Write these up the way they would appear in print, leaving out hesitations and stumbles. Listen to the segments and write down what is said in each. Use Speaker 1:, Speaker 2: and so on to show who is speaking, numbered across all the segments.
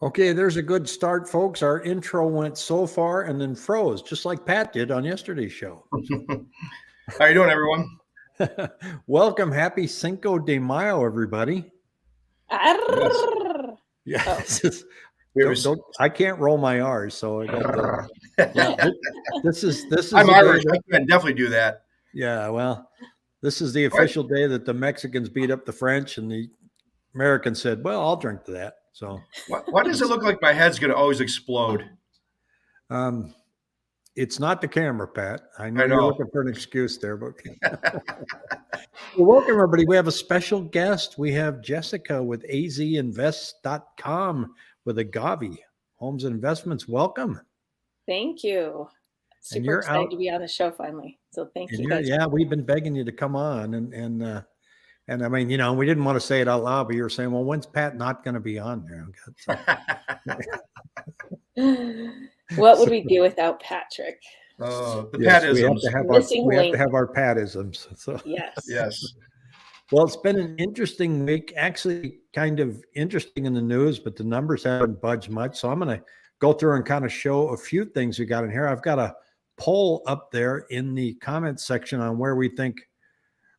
Speaker 1: Okay, there's a good start, folks. Our intro went so far and then froze, just like Pat did on yesterday's show.
Speaker 2: How you doing, everyone?
Speaker 1: Welcome. Happy Cinco de Mayo, everybody.
Speaker 2: Yes.
Speaker 1: Yes.
Speaker 2: We have
Speaker 1: Don't, I can't roll my R's, so I got the, yeah. This is
Speaker 2: I'm
Speaker 1: the
Speaker 2: Irish.
Speaker 1: day
Speaker 2: I
Speaker 1: that,
Speaker 2: can definitely do that.
Speaker 1: yeah, well, this is the
Speaker 2: What?
Speaker 1: official day that the Mexicans beat up the French and the Americans said, well, I'll drink to that. So
Speaker 2: Why does it look like my head's going to always explode?
Speaker 1: um it's not the camera, Pat. I know
Speaker 2: I
Speaker 1: you're
Speaker 2: know.
Speaker 1: looking for an excuse there, but well, welcome, everybody. We have a special guest. We have Jessica with azinvest.com with Agavi Homes and Investments. Welcome.
Speaker 3: Thank you.
Speaker 1: And
Speaker 3: Super
Speaker 1: you're
Speaker 3: excited
Speaker 1: out.
Speaker 3: to be on the show finally. So thank
Speaker 1: And
Speaker 3: you
Speaker 1: you're,
Speaker 3: guys.
Speaker 1: yeah, we've been begging you to come on. And I mean, we didn't want to say it out loud, but you were saying, well, when's Pat not going to be on there?
Speaker 3: What would we do without Patrick?
Speaker 2: The
Speaker 1: Yes,
Speaker 2: Patisms.
Speaker 1: we have to have our Patisms. So
Speaker 3: Yes.
Speaker 2: Yes.
Speaker 1: well, it's been an interesting week, actually kind of interesting in the news, but the numbers haven't budged much. So I'm going to go through and kind of show a few things we got in here. I've got a poll up there in the comments section on where we think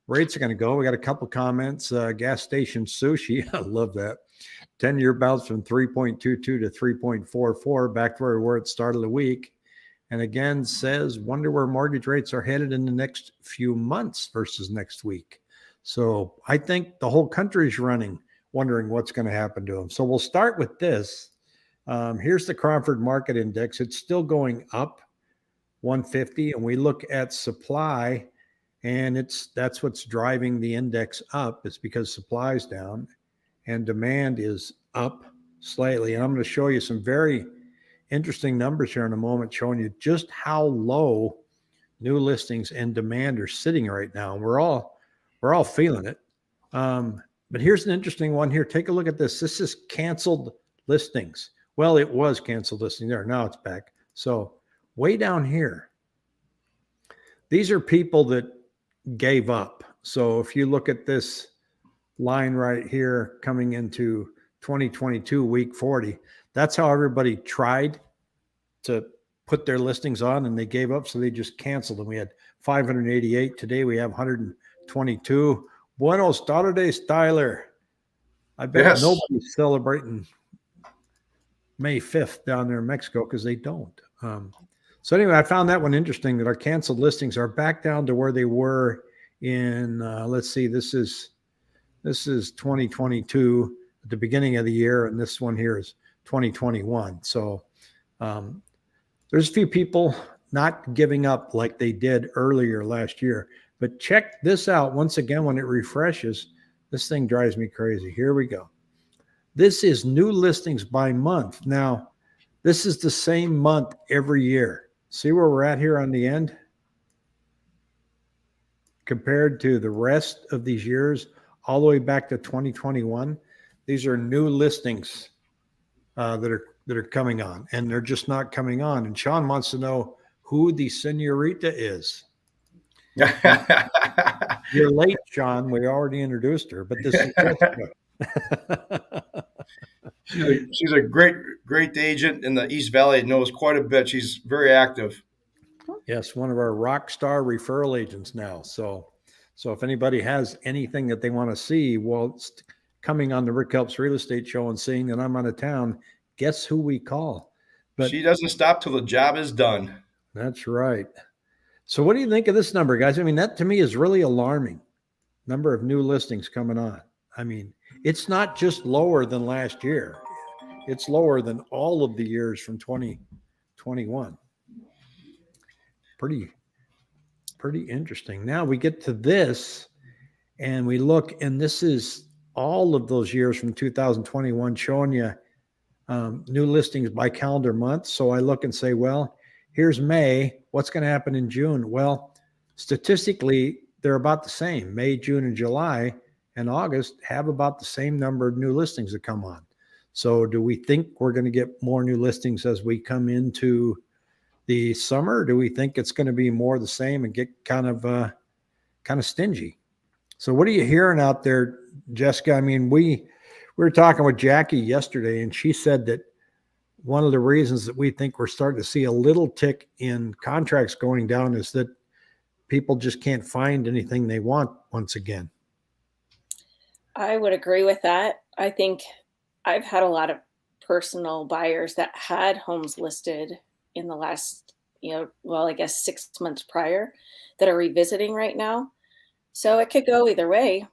Speaker 1: rates are going to go. We got a couple comments. Gas station sushi, I love that. 10-year bounce from 3.22 to 3.44, back to where we were at the start of the week. And again, says, wonder where mortgage rates are headed in the next few months versus next week. So I think the whole country is wondering what's going to happen to them. So we'll start with this. Here's the Cromford Market Index. It's still going up 150. And we look at supply, and that's what's driving the index up. It's because supply is down and demand is up slightly. And I'm going to show you some very interesting numbers here in a moment, showing you just how low new listings and demand are sitting right now. We're all feeling it. But here's an interesting one here. Take a look at this. This is canceled listings. Well, it was canceled listing there. Now it's back. So way down here, these are people that gave up. So if you look at this line right here coming into 2022 week 40, that's how everybody tried to put their listings on, and they gave up, so they just canceled them. We had 588 today. We have 122. Buenos tardes, Tyler. I bet nobody's celebrating May 5th down there in Mexico because they don't. So anyway, I found that one interesting, that our canceled listings are back down to where they were in, let's see, this is 2022 at the beginning of the year, and this one here is 2021. So there's a few people not giving up like they did earlier last year. But check this out. Once again, when it refreshes, this thing drives me crazy. Here we go. This is new listings by month. Now, this is the same month every year. See where we're at here on the end? Compared to the rest of these years, all the way back to 2021, these are new listings that are coming on, and they're just not coming on. And Sean wants to know who the senorita is. You're late, Sean. We already introduced her, but this is Jessica.
Speaker 2: She's a great agent in the East Valley. Knows quite a bit. She's very active.
Speaker 1: Yes, one of our rock star referral agents now. So if anybody has anything that they want to see whilst coming on the Rick Helps Real Estate Show and seeing that I'm out of town, guess who we call?
Speaker 2: But she doesn't stop till the job is done.
Speaker 1: That's right. So what do you think of this number, guys? I mean, that to me is really alarming. Number of new listings coming on. I mean, it's not just lower than last year. It's lower than all of the years from 2021. Pretty interesting. Now we get to this and we look, and this is all of those years from 2021 showing you new listings by calendar month. So I look and say, well, here's May. What's going to happen in June? Well, statistically, they're about the same. May, June, and July and August have about the same number of new listings that come on. So do we think we're going to get more new listings as we come into the summer? Do we think it's going to be more the same and get kind of stingy? So what are you hearing out there, Jessica? I mean, we were talking with Jackie yesterday, and she said that one of the reasons that we think we're starting to see a little tick in contracts going down is that people just can't find anything they want once again.
Speaker 3: I would agree with that. I think I've had a lot of personal buyers that had homes listed in the last, well, I guess 6 months prior that are revisiting right now. So it could go either way.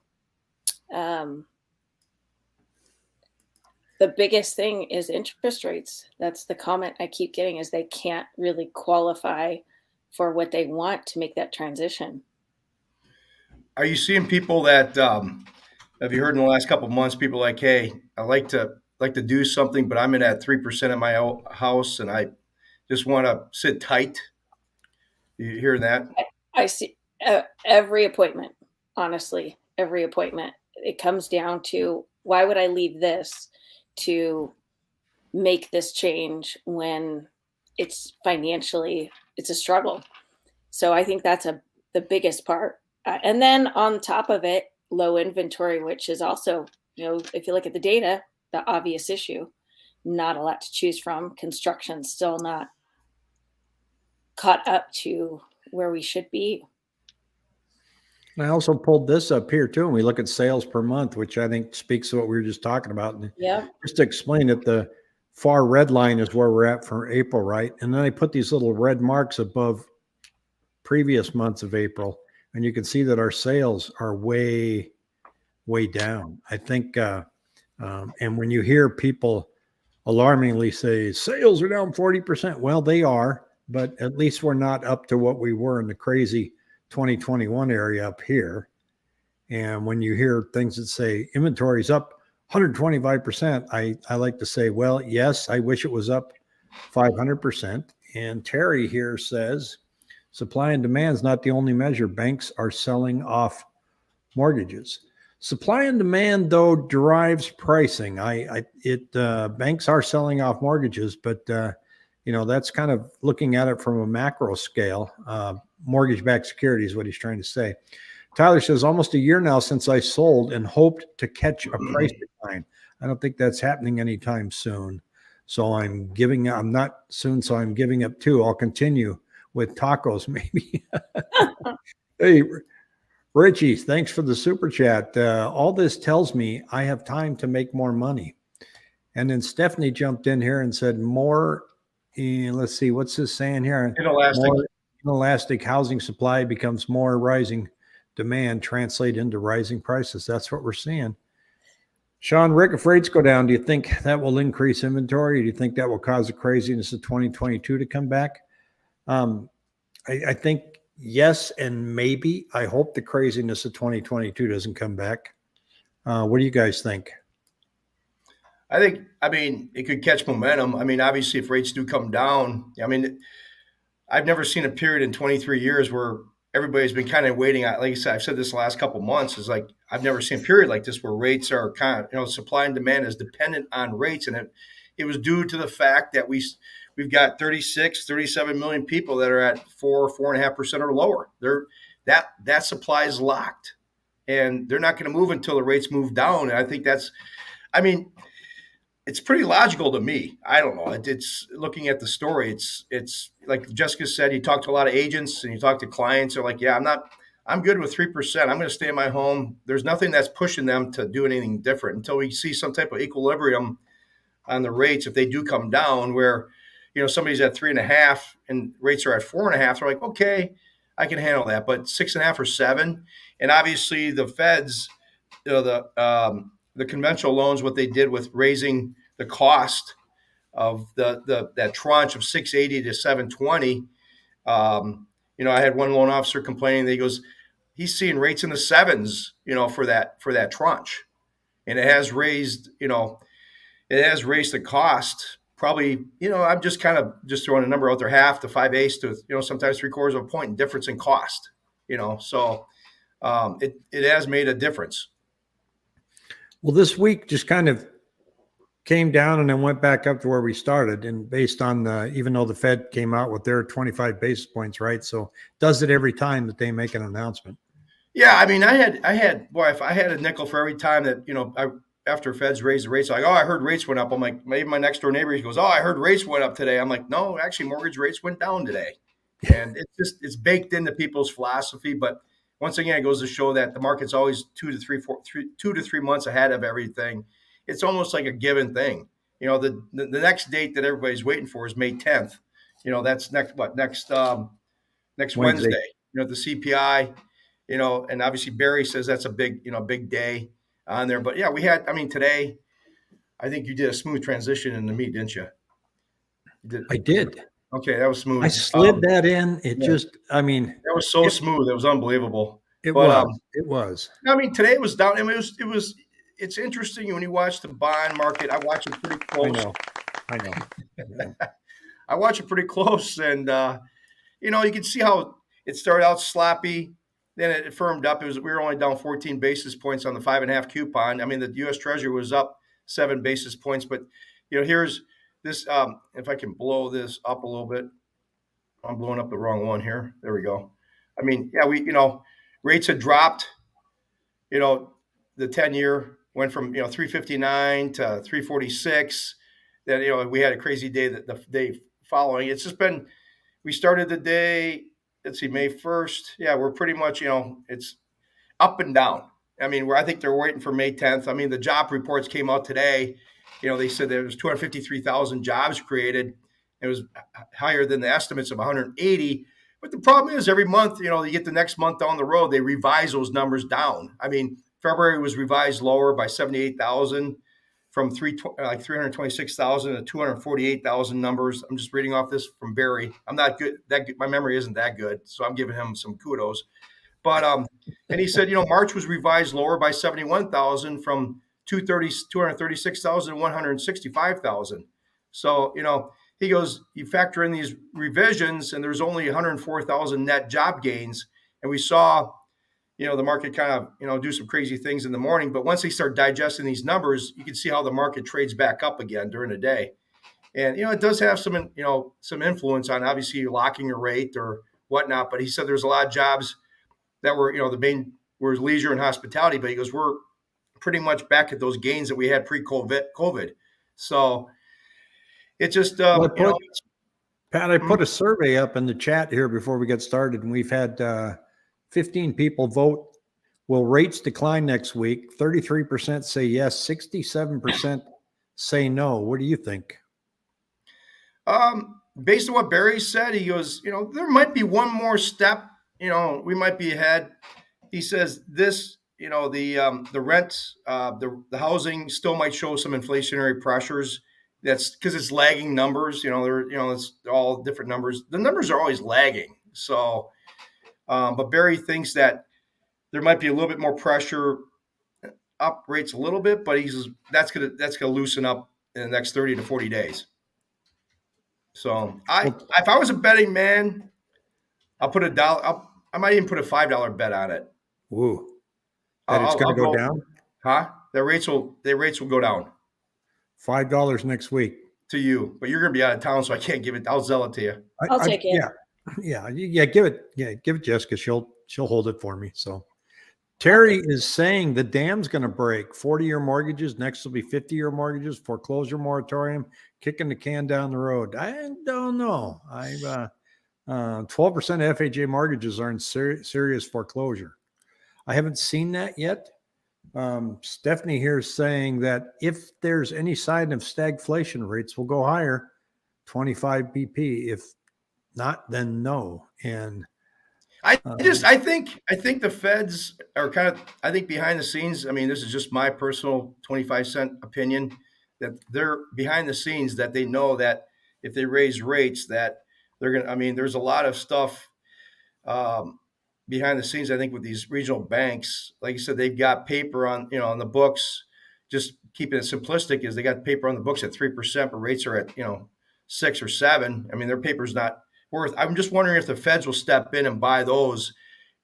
Speaker 3: The biggest thing is interest rates. That's the comment I keep getting is they can't really qualify for what they want to make that transition.
Speaker 2: Are you seeing people that have you heard in the last couple of months? People like, hey, I like to do something, but I'm in at 3% of my house, and I just want to sit tight. You hear that?
Speaker 3: I see every appointment, honestly, every appointment. It comes down to why would I leave this to make this change when it's financially, it's a struggle. So I think that's the biggest part. And then on top of it, low inventory, which is also, if you look at the data, the obvious issue, not a lot to choose from. Construction still not caught up to where we should be.
Speaker 1: I also pulled this up here too, and we look at sales per month, which I think speaks to what we were just talking about. And
Speaker 3: Yeah.
Speaker 1: just to explain it, the far red line is where we're at for April, right? And then I put these little red marks above previous months of April, and you can see that our sales are way, way down. I think, and when you hear people alarmingly say sales are down 40%, well, they are, but at least we're not up to what we were in the crazy 2021 area up here. And when you hear things that say inventory's up 125%, I like to say, well, yes, I wish it was up 500%. And Terry here says supply and demand is not the only measure. Banks are selling off mortgages. Supply and demand, though, drives pricing. Banks are selling off mortgages, but that's kind of looking at it from a macro scale. Mortgage-backed security is what he's trying to say. Tyler says, almost a year now since I sold and hoped to catch a price decline. I don't think that's happening anytime soon. So I'm giving up too. I'll continue with tacos maybe. Hey, Richie, thanks for the super chat. All this tells me I have time to make more money. And then Stephanie jumped in here and said more, let's see, what's this saying here? More inelastic housing supply becomes more rising demand, translate into rising prices. That's what we're seeing. Sean, Rick, if rates go down, do you think that will increase inventory? Do you think that will cause the craziness of 2022 to come back? I think yes, and maybe. I hope the craziness of 2022 doesn't come back. What do you guys think?
Speaker 2: I mean, it could catch momentum. I mean, obviously, if rates do come down, I mean, I've never seen a period in 23 years where everybody's been kind of waiting. Like I said, I've said this the last couple of months, is like, I've never seen a period like this where rates are kind of, supply and demand is dependent on rates. And it was due to the fact that we've got 37 million people that are at 4.5% or lower. That supply is locked, and they're not going to move until the rates move down. And I think it's pretty logical to me. I don't know. It's looking at the story. It's like Jessica said, you talk to a lot of agents and you talk to clients. They're like, yeah, I'm good with 3%. I'm going to stay in my home. There's nothing that's pushing them to do anything different until we see some type of equilibrium on the rates. If they do come down where, somebody's at 3.5 and rates are at 4.5, they're like, okay, I can handle that. But 6.5 or 7. And obviously the Feds, the conventional loans, what they did with raising the cost of that tranche of 680 to 720. I had one loan officer complaining that he's seeing rates in the 7s, for that tranche, and it has raised the cost. Probably, I'm just kind of just throwing a number out there, 1/2 to 5/8 to, sometimes 3/4 of a point in difference in cost, so it has made a difference.
Speaker 1: Well, this week just kind of came down and then went back up to where we started. And based on even though the Fed came out with their 25 basis points, right? So does it every time that they make an announcement.
Speaker 2: Yeah. I mean, I had, boy, if I had a nickel for every time that, after Feds raised the rates, like, oh, I heard rates went up. I'm like, maybe my next door neighbor, he goes, oh, I heard rates went up today. I'm like, no, actually mortgage rates went down today. And it's baked into people's philosophy. But once again, it goes to show that the market's always 2 to 3 months ahead of everything. It's almost like a given thing. You know, the next date that everybody's waiting for is May 10th. You know, that's next Wednesday. You know, the CPI, you know, and obviously Barry says that's a big day on there. But yeah, today, I think you did a smooth transition into me, didn't you?
Speaker 1: I did.
Speaker 2: Okay, that was smooth.
Speaker 1: I slid that in. It just, I mean,
Speaker 2: that was so smooth. It was unbelievable.
Speaker 1: It was.
Speaker 2: I mean, today it was down. I mean, it's interesting when you watch the bond market. I watch it pretty close.
Speaker 1: I know.
Speaker 2: I watch it pretty close, and you know, you can see how it started out sloppy, then it firmed up. We were only down 14 basis points on the 5.5 coupon. I mean, the U.S. Treasury was up 7 basis points, but you know, here's this. If I can blow this up a little bit, I'm blowing up the wrong one here. There we go. I mean, yeah, rates had dropped. You know, the 10-year went from 359 to 346. Then we had a crazy day the day following. It's just been. We started the day, let's see, May 1st. Yeah, we're pretty much, it's up and down. I mean, I think they're waiting for May 10th. I mean, the job reports came out today. You know, they said there was 253,000 jobs created. It was higher than the estimates of 180. But the problem is every month, you get the next month down the road, they revise those numbers down. I mean, February was revised lower by 78,000. From 326,000 to 248,000 numbers. I'm just reading off this from Barry. I'm not good. My memory isn't that good, so I'm giving him some kudos. But and he said, March was revised lower by 71,000 from 236,000 to 165,000. So he goes, you factor in these revisions, and there's only 104,000 net job gains, and we saw. The market kind of, do some crazy things in the morning. But once they start digesting these numbers, you can see how the market trades back up again during the day. And, it does have some influence on obviously locking a rate or whatnot. But he said there's a lot of jobs that were, the main were leisure and hospitality. But he goes, we're pretty much back at those gains that we had pre-COVID. So it just,
Speaker 1: Pat, I put a survey up in the chat here before we get started, and we've had 15 people vote. Will rates decline next week? 33% say yes, 67% say no. What do you think?
Speaker 2: Based on what Barry said, he goes, there might be one more step. We might be ahead. He says this, the rents, the housing still might show some inflationary pressures. That's because it's lagging numbers. It's all different numbers. The numbers are always lagging. So. But Barry thinks that there might be a little bit more pressure up rates a little bit, but he says that's gonna loosen up in the next 30 to 40 days. So if I was a betting man, I'll put $1. I might even put a $5 bet on it.
Speaker 1: Woo! That it's going to go down?
Speaker 2: Huh? The rates will go down.
Speaker 1: $5 next week
Speaker 2: to you, but you're going to be out of town, so I can't give it. I'll sell it to you.
Speaker 3: I'll take it.
Speaker 1: Yeah. Give it Jessica. She'll hold it for me. So Terry is saying the dam's going to break. 40-year mortgages. Next will be 50-year mortgages. Foreclosure moratorium. Kicking the can down the road. I don't know. 12% FHA mortgages are in serious foreclosure. I haven't seen that yet. Stephanie here is saying that if there's any sign of stagflation, rates will go higher. 25 BP. If not, then no. And
Speaker 2: I think the Feds are kind of, I think behind the scenes, I mean, this is just my personal 25-cent opinion, that they're behind the scenes, that they know that if they raise rates that they're going to, I mean, there's a lot of stuff behind the scenes. I think with these regional banks, like you said, they've got paper on the books, just keeping it simplistic, is they got paper on the books at 3%, but rates are at, 6 or 7. I mean, their paper's not worth. I'm just wondering if the Feds will step in and buy those.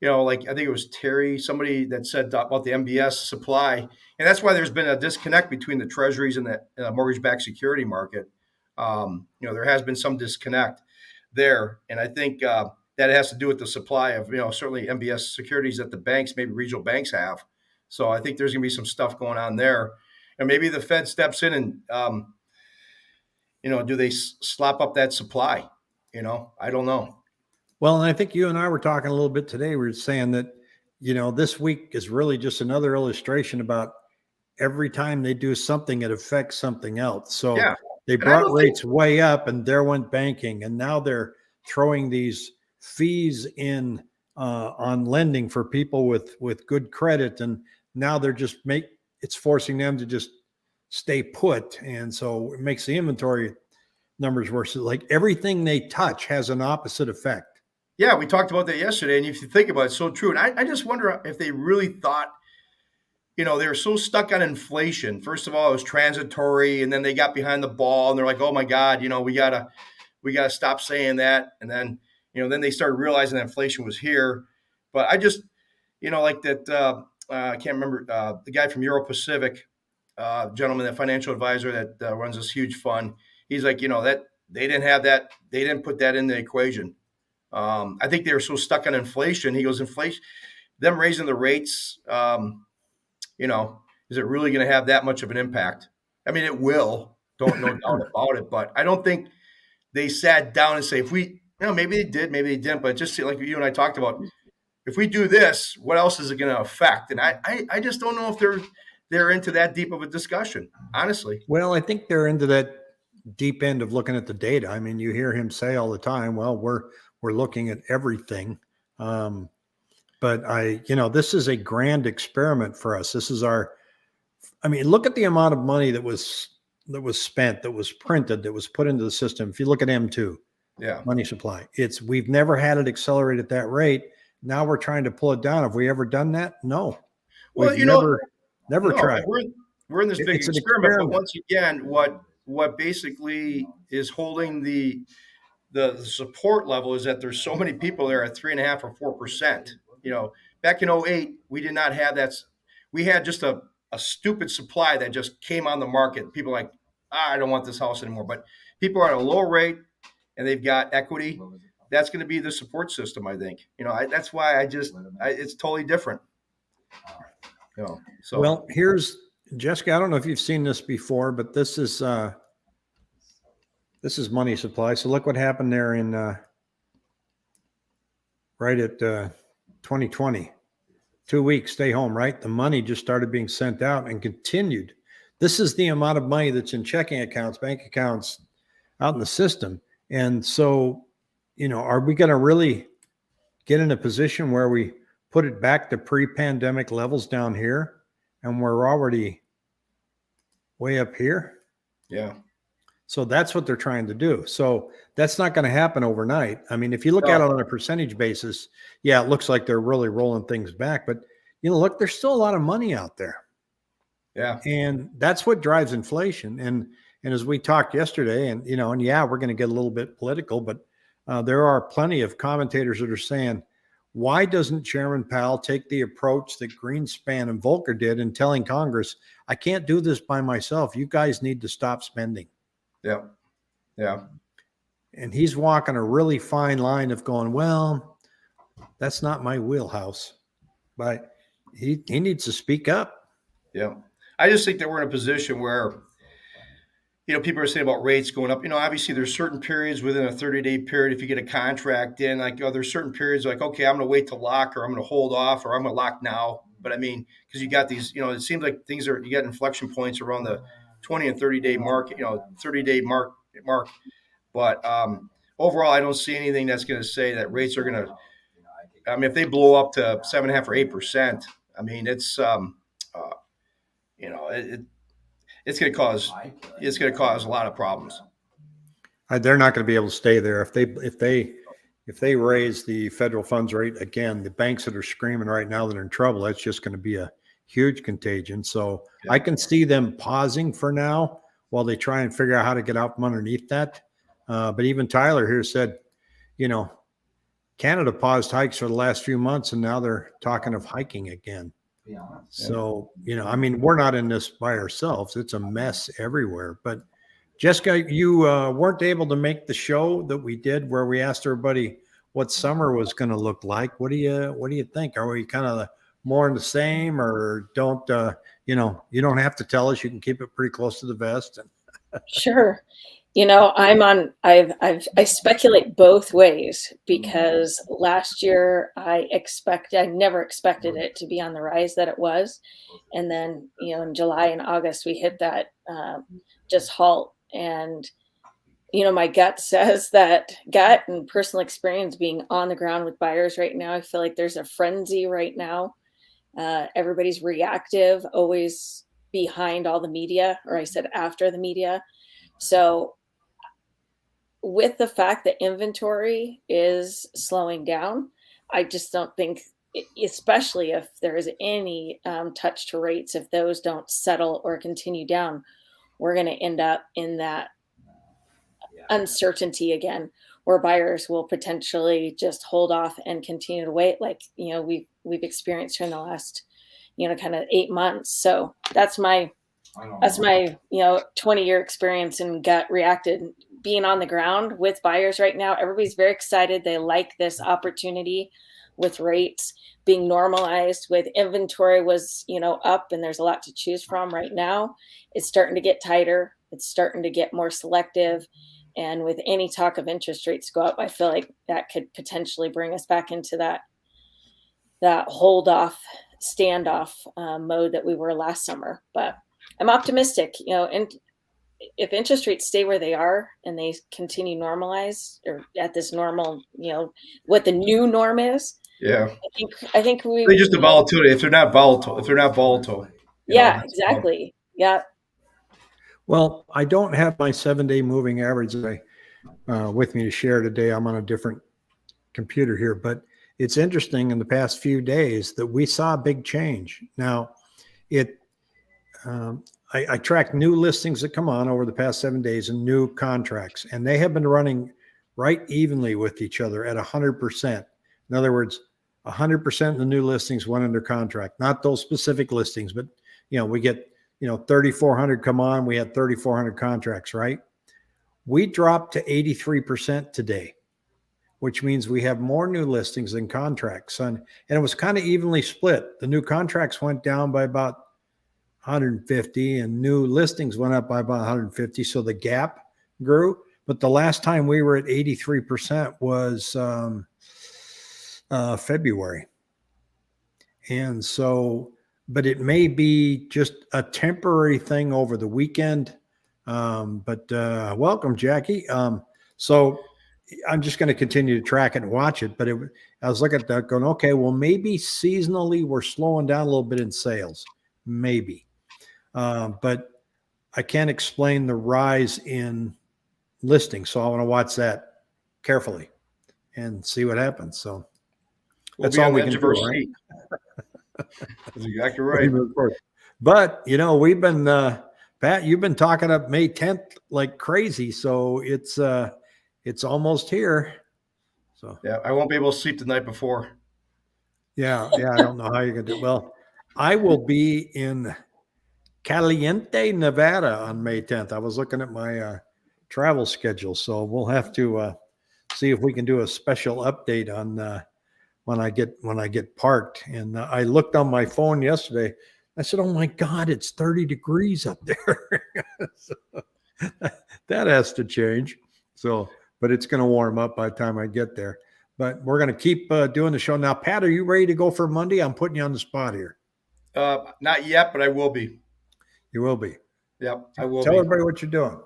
Speaker 2: Like I think it was Terry, somebody that said about the MBS supply, and that's why there's been a disconnect between the treasuries and the mortgage-backed security market. There has been some disconnect there, and I think that has to do with the supply of certainly MBS securities that the banks, maybe regional banks, have. So I think there's going to be some stuff going on there. and maybe the Fed steps in and, do they slop up that supply? I don't know.
Speaker 1: Well, and I think you and I were talking a little bit today. We were saying that, this week is really just another illustration about every time they do something, it affects something else. So
Speaker 2: Yeah.
Speaker 1: they
Speaker 2: And I
Speaker 1: brought
Speaker 2: don't
Speaker 1: rates way up and there went banking. And now they're throwing these fees in on lending for people with good credit. And now they're just it's forcing them to just stay put. And so it makes the inventory numbers worse. Like everything they touch has an opposite effect.
Speaker 2: Yeah, we talked about that yesterday, and if you think about it, it's so true. And I just wonder if they really thought, they were so stuck on inflation. First of all, it was transitory, and then they got behind the ball, and they're like, "Oh my God, we gotta stop saying that." And then, then they started realizing that inflation was here. But I just, like that. I can't remember the guy from Euro Pacific, gentleman, that financial advisor that runs this huge fund. He's like, that they didn't have that, they didn't put that in the equation. I think they were so stuck on inflation. He goes, inflation, them raising the rates, is it really going to have that much of an impact? I mean, it will, no doubt about it. But I don't think they sat down and say, if we, maybe they did, maybe they didn't. But just like you and I talked about, if we do this, what else is it going to affect? And I just don't know if they're into that deep of a discussion, honestly.
Speaker 1: Well, I think they're into that deep end of looking at the data. I mean, you hear him say all the time, well, we're looking at everything. But this is a grand experiment for us. This is look at the amount of money that was spent, that was printed, that was put into the system. If you look at M2, money supply, we've never had it accelerate at that rate. Now we're trying to pull it down. Have we ever done that? No.
Speaker 2: Well,
Speaker 1: we've never tried.
Speaker 2: We're in this big experiment, but once again, what basically is holding the support level is that there's so many people there at 3.5% or 4%. Back in 2008, we did not have that. We had just a stupid supply that just came on the market. People are like, I don't want this house anymore. But people are at a lower rate and they've got equity. That's going to be the support system, I think. That's why it's totally different. So
Speaker 1: well, here's Jessica. I don't know if you've seen this before, but this is money supply. So look what happened there in right at 2020. 2 weeks, stay home, right? The money just started being sent out and continued. This is the amount of money that's in checking accounts, bank accounts out in the system. And so, are we going to really get in a position where we put it back to pre-pandemic levels down here and we're already way up here?
Speaker 2: Yeah.
Speaker 1: So that's what they're trying to do. So that's not going to happen overnight. I mean, if you look at it on a percentage basis, yeah, it looks like they're really rolling things back. But, look, there's still a lot of money out there.
Speaker 2: Yeah.
Speaker 1: And that's what drives inflation. And as we talked yesterday, and yeah, we're going to get a little bit political, but there are plenty of commentators that are saying, why doesn't Chairman Powell take the approach that Greenspan and Volcker did in telling Congress, I can't do this by myself. You guys need to stop spending.
Speaker 2: Yeah. Yeah.
Speaker 1: And he's walking a really fine line of going, well, that's not my wheelhouse, but he needs to speak up.
Speaker 2: Yeah. I just think that we're in a position where, people are saying about rates going up. Obviously there's certain periods within a 30-day period. If you get a contract in, there's certain periods like, okay, I'm going to wait to lock, or I'm going to hold off, or I'm going to lock now. But because you got these, it seems like you got inflection points around the 20 and 30-day mark, 30-day mark. But overall, I don't see anything that's going to say that rates are going to, if they blow up to 7.5% or 8%, it's going to cause a lot of problems.
Speaker 1: They're not going to be able to stay there. If they raise the federal funds rate again, the banks that are screaming right now that are in trouble, that's just going to be a huge contagion. So yeah. I can see them pausing for now while they try and figure out how to get out from underneath that. But even Tyler here said, Canada paused hikes for the last few months, and now they're talking of hiking again. So, we're not in this by ourselves. It's a mess everywhere. But Jessica, you weren't able to make the show that we did where we asked everybody what summer was going to look like. What do you think? Are we kind of more in the same, or don't, you know, you don't have to tell us, you can keep it pretty close to the vest. And
Speaker 3: Sure. You know, I speculate both ways because last year I never expected it to be on the rise that it was. And then, you know, in July and August, we hit that just halt. And, you know, my gut and personal experience being on the ground with buyers right now, I feel like there's a frenzy right now. Everybody's reactive, always behind all the media, or I said after the media. So with the fact that inventory is slowing down, I just don't think, especially if there is any touch to rates, if those don't settle or continue down, we're going to end up in that uncertainty again, where buyers will potentially just hold off and continue to wait, like you know we've experienced here in the last kind of 8 months. So that's my 20-year experience and gut reacted being on the ground with buyers right now. Everybody's very excited. They like this opportunity with rates being normalized, with inventory was up, and there's a lot to choose from right now. It's starting to get tighter. It's starting to get more selective. And with any talk of interest rates go up, I feel like that could potentially bring us back into that hold off, standoff mode that we were last summer. But I'm optimistic, and if interest rates stay where they are and they continue normalize or at this normal, what the new norm is.
Speaker 2: Yeah.
Speaker 3: I think
Speaker 2: They just the volatility. If they're not volatile.
Speaker 3: Yeah, exactly. Yeah.
Speaker 1: well, I don't have my 7-day moving average with me to share today. I'm on a different computer here, but it's interesting in the past few days that we saw a big change. Now, I track new listings that come on over the past 7 days and new contracts, and they have been running right evenly with each other at 100%. In other words, 100% of the new listings went under contract, not those specific listings, but we get 3,400 come on. We had 3,400 contracts, right? We dropped to 83% today, which means we have more new listings than contracts. And it was kind of evenly split. The new contracts went down by about 150 and new listings went up by about 150. So the gap grew. But the last time we were at 83% was February. And so, but it may be just a temporary thing over the weekend. But welcome, Jackie. So I'm just going to continue to track it and watch it. But I was looking at that going, okay, well, maybe seasonally we're slowing down a little bit in sales. Maybe. But I can't explain the rise in listings. So I want to watch that carefully and see what happens. So that's all we can do, right?
Speaker 2: That's exactly right.
Speaker 1: But, we've been, Pat, you've been talking up May 10th like crazy. So it's almost here. So
Speaker 2: yeah, I won't be able to sleep the night before.
Speaker 1: Yeah. I don't know how you're going to do. Well, I will be in Caliente, Nevada on May 10th. I was looking at my travel schedule. So we'll have to see if we can do a special update on when I get parked. And I looked on my phone yesterday. I said, oh my God, it's 30 degrees up there. So, that has to change. So, but it's going to warm up by the time I get there. But we're going to keep doing the show. Now, Pat, are you ready to go for Monday? I'm putting you on the spot here.
Speaker 2: Not yet, but I will be.
Speaker 1: You will be.
Speaker 2: Yep, I will.
Speaker 1: Tell everybody what you're doing.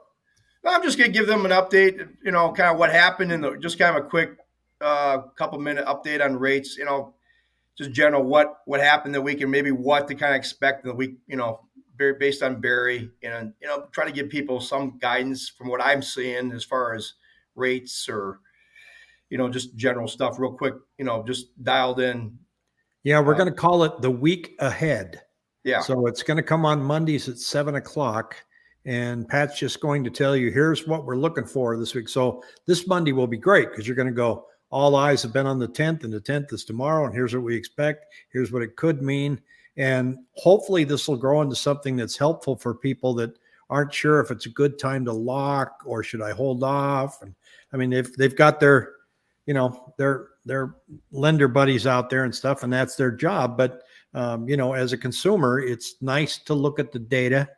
Speaker 2: I'm just going to give them an update, kind of what happened just kind of a quick couple minute update on rates, just general what happened the week and maybe what to kind of expect in the week, based on Barry, and, try to give people some guidance from what I'm seeing as far as rates or, just general stuff real quick, just dialed in.
Speaker 1: Yeah, we're going to call it the week ahead.
Speaker 2: Yeah.
Speaker 1: So it's going to come on Mondays at 7:00. And Pat's just going to tell you, here's what we're looking for this week. So this Monday will be great because you're going to go, all eyes have been on the 10th, and the 10th is tomorrow. And here's what we expect. Here's what it could mean. And hopefully this will grow into something that's helpful for people that aren't sure if it's a good time to lock or should I hold off. And I mean, if they've got their lender buddies out there and stuff, and that's their job. But as a consumer, it's nice to look at the data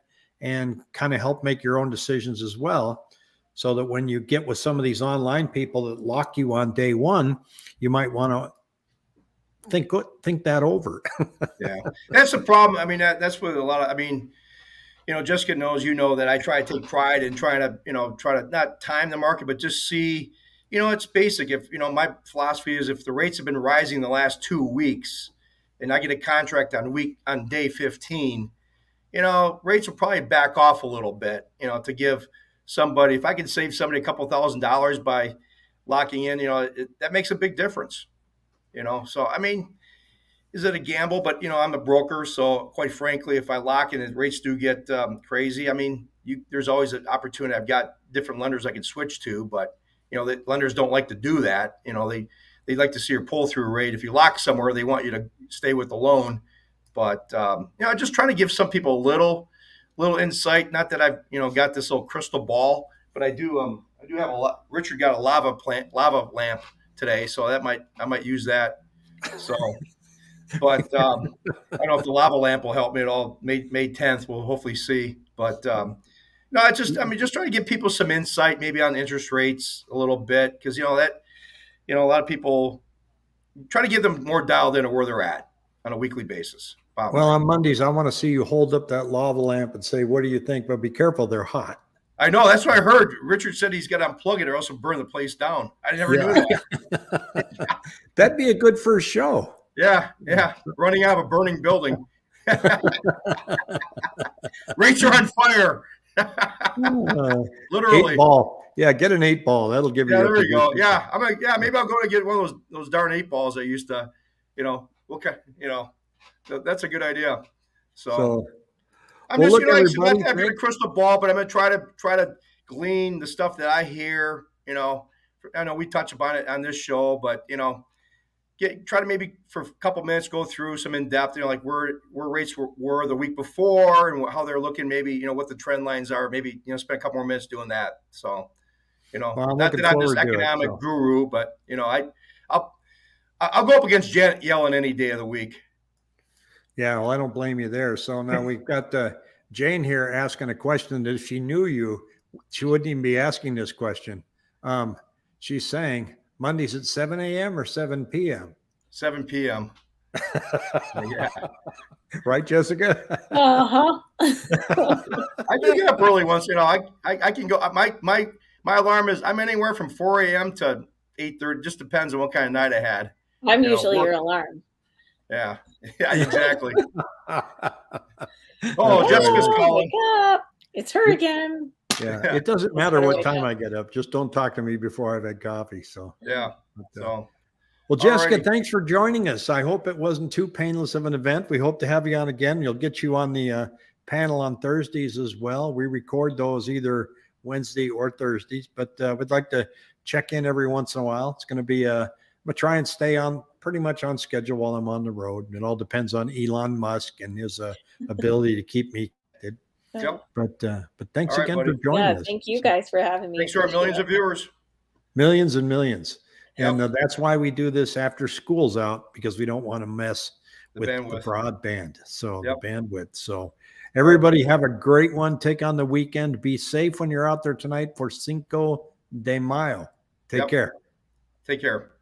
Speaker 1: and kind of help make your own decisions as well. So that when you get with some of these online people that lock you on day one, you might want to think that over.
Speaker 2: Yeah, that's the problem. I mean, that's what a lot of, I mean, Jessica knows, that I try to take pride in trying to, try to not time the market, but just see, it's basic. If, my philosophy is if the rates have been rising the last 2 weeks and I get a contract on day 15, rates will probably back off a little bit, to give somebody, if I can save somebody a couple $1,000s by locking in, that makes a big difference, so, I mean, is it a gamble? But I'm a broker, so quite frankly, if I lock in and rates do get crazy, I mean, there's always an opportunity. I've got different lenders I can switch to, but the lenders don't like to do that. They like to see your pull through rate. If you lock somewhere, they want you to stay with the loan. But just trying to give some people a little insight. Not that I've got this little crystal ball, but I do have a lot. Richard got a lava lamp today, so I might use that. So. But I don't know if the lava lamp will help me at all. May 10th, we'll hopefully see. But no, it's just trying to give people some insight, maybe on interest rates a little bit, because a lot of people try to give them more dialed in to where they're at on a weekly basis.
Speaker 1: Well, on Mondays, I want to see you hold up that lava lamp and say, "What do you think?" But be careful; they're hot.
Speaker 2: I know. That's what I heard. Richard said he's got to unplug it or else burn the place down. I never knew that.
Speaker 1: That'd be a good first show.
Speaker 2: Yeah. Running out of a burning building. Rates are on fire. Literally.
Speaker 1: 8-ball. Yeah, get an 8-ball. That'll give you.
Speaker 2: Yeah, there you go. Yeah, maybe I'll go to get one of those darn 8-balls I used to, okay, that's a good idea. So I'm just, not having a crystal ball, but I'm gonna try to glean the stuff that I hear. I know we touch upon it on this show, but try to maybe for a couple minutes go through some in depth, like where rates were the week before and how they're looking, maybe what the trend lines are. Maybe spend a couple more minutes doing that. So,
Speaker 1: well,
Speaker 2: not that I'm this economic guru, but I'll go up against Janet Yellen any day of the week.
Speaker 1: Yeah, well, I don't blame you there. So now we've got Jane here asking a question that if she knew you, she wouldn't even be asking this question. She's saying Mondays at 7 a.m. or 7 p.m.?
Speaker 2: 7 p.m. Yeah.
Speaker 1: Right, Jessica?
Speaker 3: Uh-huh.
Speaker 2: I can get up early once, I can go. My alarm is, I'm anywhere from 4 a.m. to 8:30. Just depends on what kind of night I had.
Speaker 3: I'm usually your alarm.
Speaker 2: Yeah, exactly. Oh, Jessica's calling.
Speaker 3: Wake up. It's her again.
Speaker 1: Yeah, it doesn't matter what time I get up. Just don't talk to me before I've had coffee. So
Speaker 2: yeah.
Speaker 1: Well, Jessica, thanks for joining us. I hope it wasn't too painless of an event. We hope to have you on again. We'll get you on the panel on Thursdays as well. We record those either Wednesday or Thursdays, but we'd like to check in every once in a while. It's going to be I'm gonna try and stay on pretty much on schedule while I'm on the road. It all depends on Elon Musk and his ability to keep me connected.
Speaker 2: Yep.
Speaker 1: But thanks again for joining us.
Speaker 3: Thank you guys for having me.
Speaker 2: Thanks to our millions of viewers.
Speaker 1: Millions and millions. And that's why we do this after school's out, because we don't want to mess with the broadband. So the bandwidth. So everybody have a great one. Take on the weekend. Be safe when you're out there tonight for Cinco de Mayo. Take care.
Speaker 2: Take care.